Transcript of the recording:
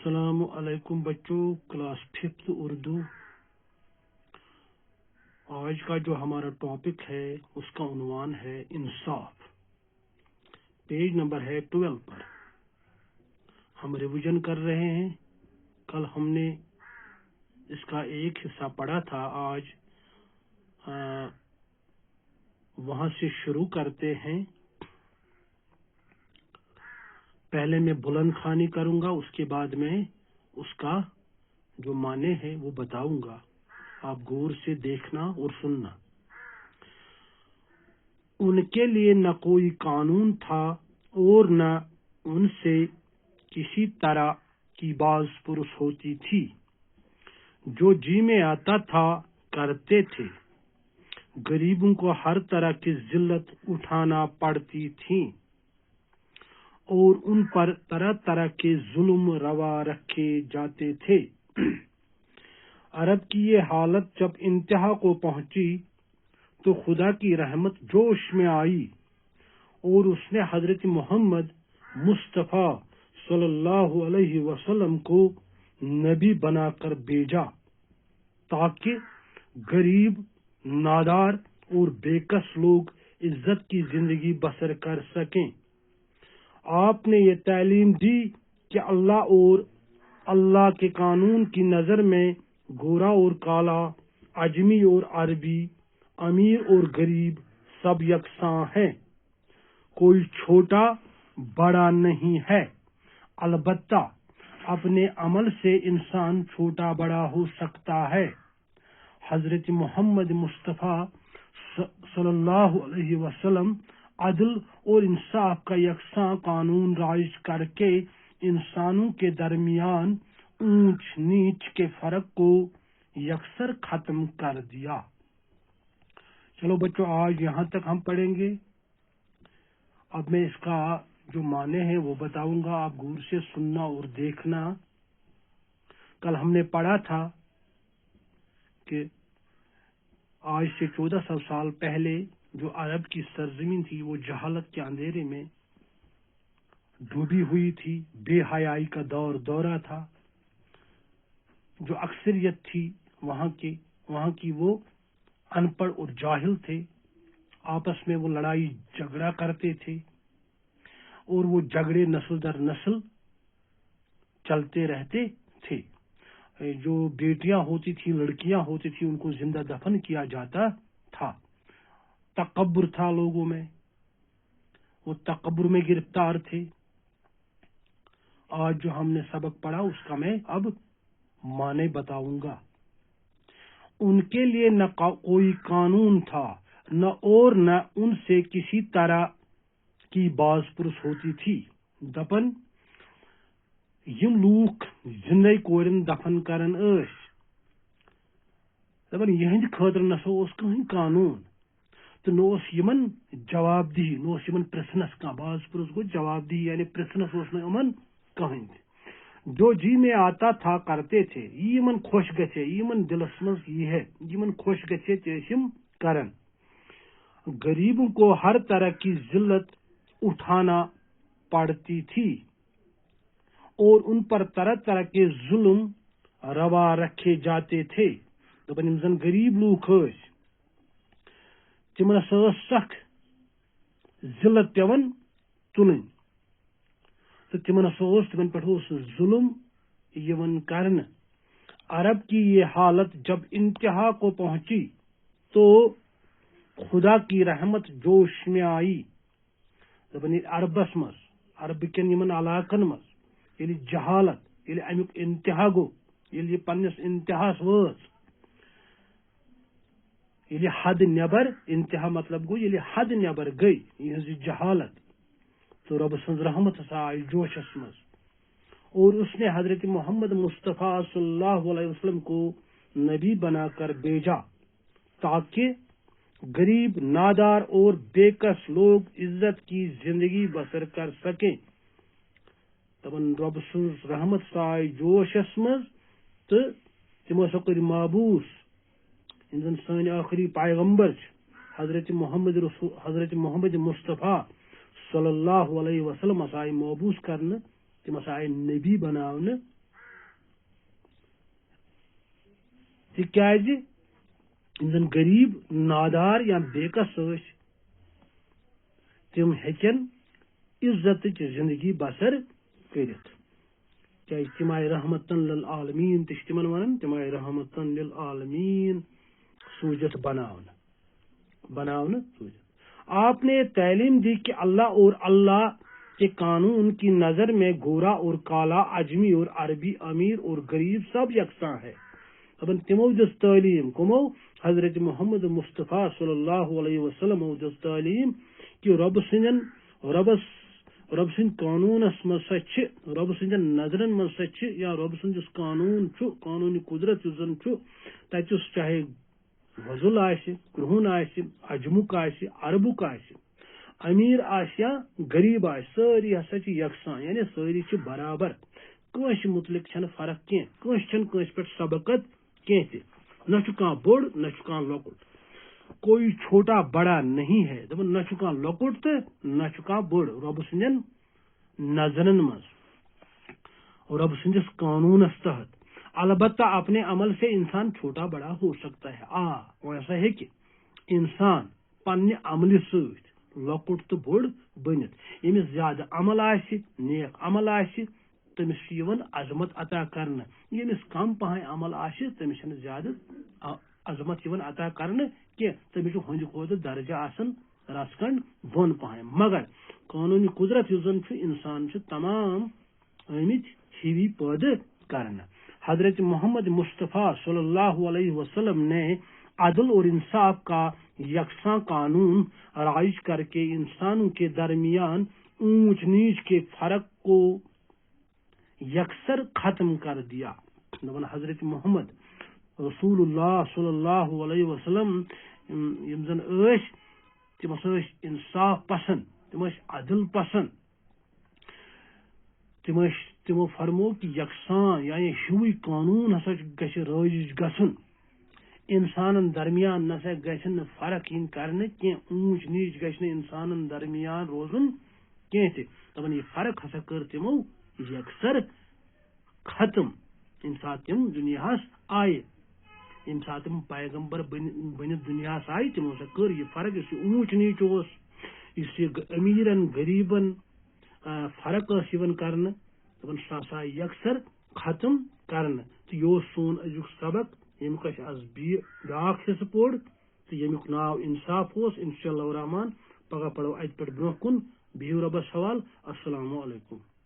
अस्सलाम वालेकुम बच्चों, क्लास 5th उर्दू। आज का जो हमारा टॉपिक है उसका उन्वान है इंसाफ। पेज नंबर है 12 पर। हम रिवीजन कर रहे हैं। कल हमने इसका एक हिस्सा पढ़ा था। आज वहां से शुरू करते हैं। पहले मैं बुलंद खानी करूंगा, उसके बाद मैं उसका जो माने हैं वो बताऊंगा। आप गौर से देखना और सुनना। उनके लिए न कोई कानून था और न उनसे किसी तरह की बाज पुरुष होती थी। जो जी में आता था करते थे। गरीबों को हर तरह की जिल्लत उठाना पड़ती थी और उन पर तरह तरह के जुल्म रवा रखे जाते थे। अरब की ये हालत जब इंतहा को पहुंची तो खुदा की रहमत जोश में आई और उसने हजरत मोहम्मद मुस्तफ़ा सल्लल्लाहु अलैहि वसल्लम को नबी बनाकर भेजा ताकि गरीब, नादार और बेकस लोग इज्जत की जिंदगी बसर कर सकें। आपने ये तालीम दी कि अल्लाह और अल्लाह के कानून की नजर में गोरा और काला, अजमी और अरबी, अमीर और गरीब सब यकसां हैं। कोई छोटा बड़ा नहीं है। अलबत्ता अपने अमल से इंसान छोटा बड़ा हो सकता है। हजरत मोहम्मद मुस्तफ़ा सल्लल्लाहु अलैहि वसल्लम अदल और इंसाफ का यकसां कानून राइज करके इंसानों के दरमियान ऊंच नीच के फर्क को यकसर खत्म कर दिया। चलो बच्चों, आज यहाँ तक हम पढ़ेंगे। अब मैं इसका जो माने हैं वो बताऊंगा। आप गौर से सुनना और देखना। कल हमने पढ़ा था कि आज से 1400 साल पहले जो अरब की सरजमीन थी वो जहालत के अंधेरे में डूबी हुई थी। बेहयाई का दौरा था। जो अक्सरियत थी वहां की वो अनपढ़ और जाहिल थे। आपस में वो लड़ाई झगड़ा करते थे और वो झगड़े नस्ल दर नस्ल चलते रहते थे। जो बेटियां होती थी, लड़कियां होती थी, उनको जिंदा दफन किया जाता था। तकब्बुर था लोगों में, वो तकब्बुर में गिरफ्तार थे। आज जो हमने सबक पढ़ा उसका मैं अब माने बताऊंगा। उनके लिए न कोई कानून था न और न उनसे किसी तरह की बाज पुरुष होती थी। दपन यम लूक जिंदे कोरन दफन करन दपन यहंद खतर नसो कहीं कानून तो नोस यमन जवाब दी, नोस यमन प्रश्नस का बाज पुरुष को जवाब दी, यानी प्रश्नस यमन कहीं। जो जी में आता था करते थे। यमन खुश गए, यमन दिलस मज यह है, यमन खुश गए तेम करन। गरीबों को हर तरह की जिल्लत उठाना पड़ती थी और उन पर तरह तरह के जुल्म रवा रखे जाते थे। दपन जन गरीब लूक तिमन सख जिल्लत पेवन तुलन तो तिमन तिमन पे जुल्म यवन करन। अरब की ये हालत जब इंतहा को पहुंची तो खुदा की रहमत जोश में आई। दपन अरबस मज, अरब कन यमन इलाकन मज ये जहालत, ये अमुक इंतहा गो, ये पन्नस इंतहास वज, ये हद नबर, इंतहा मतलब गो ये हद नबर गई यह जहालत। तो रब सन्ज रहमत आई जोशस मज और उसने हजरत मोहम्मद मुस्तफ़ा सल्लल्लाहु अलैहि वसल्लम को नबी बनाकर भेजा ताकि गरीब, नादार और बेकस लोग इज्जत की जिंदगी बसर कर सकें। तबन रब सन्ज रहमत आई जोशस मज तो तिमो सकर माबूस इन सन आखिरी पैगंबर हजरत मोहम्मद मुस्तफ़ा सल्लल्लाहु अलैहि वसल्लम आय मबूस करने, तिम आय नबी बनाने تکیازِ یم زن غریب نادار یا بیکس ٲسۍ تم ہیٚکن عزتٕچ زندگی بسر کٔرِتھ کیازِ تم آیہِ رحمتن للعالمیٖن تہِ چھِ تمن ونان تم آیہِ رحمتن للعالمیٖن سوٗزِتھ بناونہٕ سوٗزِتھ آپ نے تعلیم دی کہ اللہ اور اللہ کے قانون کی نظر میں گورا اور کالا اجمی اور عربی امیر اور غریب سب یکساں ہے دپان تمو دِژ تعلیم کمو حضرت محمد مصطفیٰ صلی اللہ علیہ وسلم دِژ تعلیم کہ رب سند قانونس مز رب سندین نظرن مز یا رب سندس قانون قانونی قدرت یُس زن تتس چاہے وضل آسہِ کرہُن آسہِ اجمُک آسہِ عربُک آسہِ امیر آسہِ یا غریب آسہِ سٲری ہسا چھِ یکساں یعنی سٲری چھِ برابر کٲنٛسہِ متعلق چھنہٕ فرق کینٛہہ کٲنٛسہِ چھنہٕ کٲنٛسہِ پٮ۪ٹھ سبقت کینٛہہ تہِ نہ چھُ کانٛہہ بوٚڑ نہ چھُ کانٛہہ لۄکُٹ کوئی چھوٹا بڑا نہیں ہے دپان نہ چھُ کانٛہہ لۄکُٹ تہٕ نہ چھُ کانٛہہ بوٚڑ رۄب سٕنٛدٮ۪ن نظرن منٛز رب سندس قانونس تحت البتہ اپنے عمل سے انسان چھوٹا بڑا ہو سکتا ہے ویسا ہیکہِ انسان پننہِ عملہِ سۭتۍ لۄکُٹ تہٕ بوٚڑ بٔنِتھ ییٚمِس زیادٕ عمل آسہِ نیک عمل آسہِ تٔمِس چھُ یِوان عظمت عطا کرنہٕ ییٚمِس کم پہن عمل آسہِ تٔمِس چھنہٕ زیادٕ عظمت یِوان عطا کرنہٕ کینٛہہ تٔمِس چھُ ہُنٛدِ کھۄتہٕ درجہ آسان رس کھنڈ بۄن پہن مگر قانونی قدرت یُس زن چھُ انسان چھُ تمام آمٕتۍ ہِوی پٲدٕ کرنہٕ حضرت محمد مصطفیٰ صلی اللہ علیہ وسلم نے عدل اور انصاف کا یکساں قانون رائج کر کے انسانوں کے درمیان اونچ نیچ کے فرق کو یکسر ختم کر دیا حضرت محمد رسول اللہ صلی اللہ علیہ وسلم یم زن تمس انصاف پسند تم عدل پسند تمو فرمو کہ یکساں یعنی ہیوی قانون ہسا گژھِ رٲیِج گژھُن انسانن درمیان نسا گژھِ نہٕ فرق یِن کرنہٕ کینٛہہ اونچ نیچ گژھِ نہٕ انسانن درمیان روزُن کینٛہہ تہِ دپان یہ فرق ہسا کٔر تمو یکسر ختم ییٚمہِ ساتہٕ تِم دُنیاہس آیہِ ییٚمہِ ساتہٕ تِم پیغمبر بٔنِتھ دُنیاہس آیہِ تِمو ہسا کٔر یہِ فرق یُس یہِ اونچ نیچ اوس یُس یہِ امیٖرن غریٖبن فرق ٲس یِوان کرنہٕ دپان سُہ ہسا آیہِ یکسر ختم کرنہٕ تہٕ یہِ اوس سون أزیُک سبق ییٚمیُک اَسہِ آز بیٛاکھ حصہٕ پوٚر تہٕ ییٚمیُک ناو انصاف اوس انشاء اللہ الرحمان پگاہ پرو اتہِ پٮ۪ٹھ برونٛہہ کُن بِہِو رۄبس حوال السلام علیکم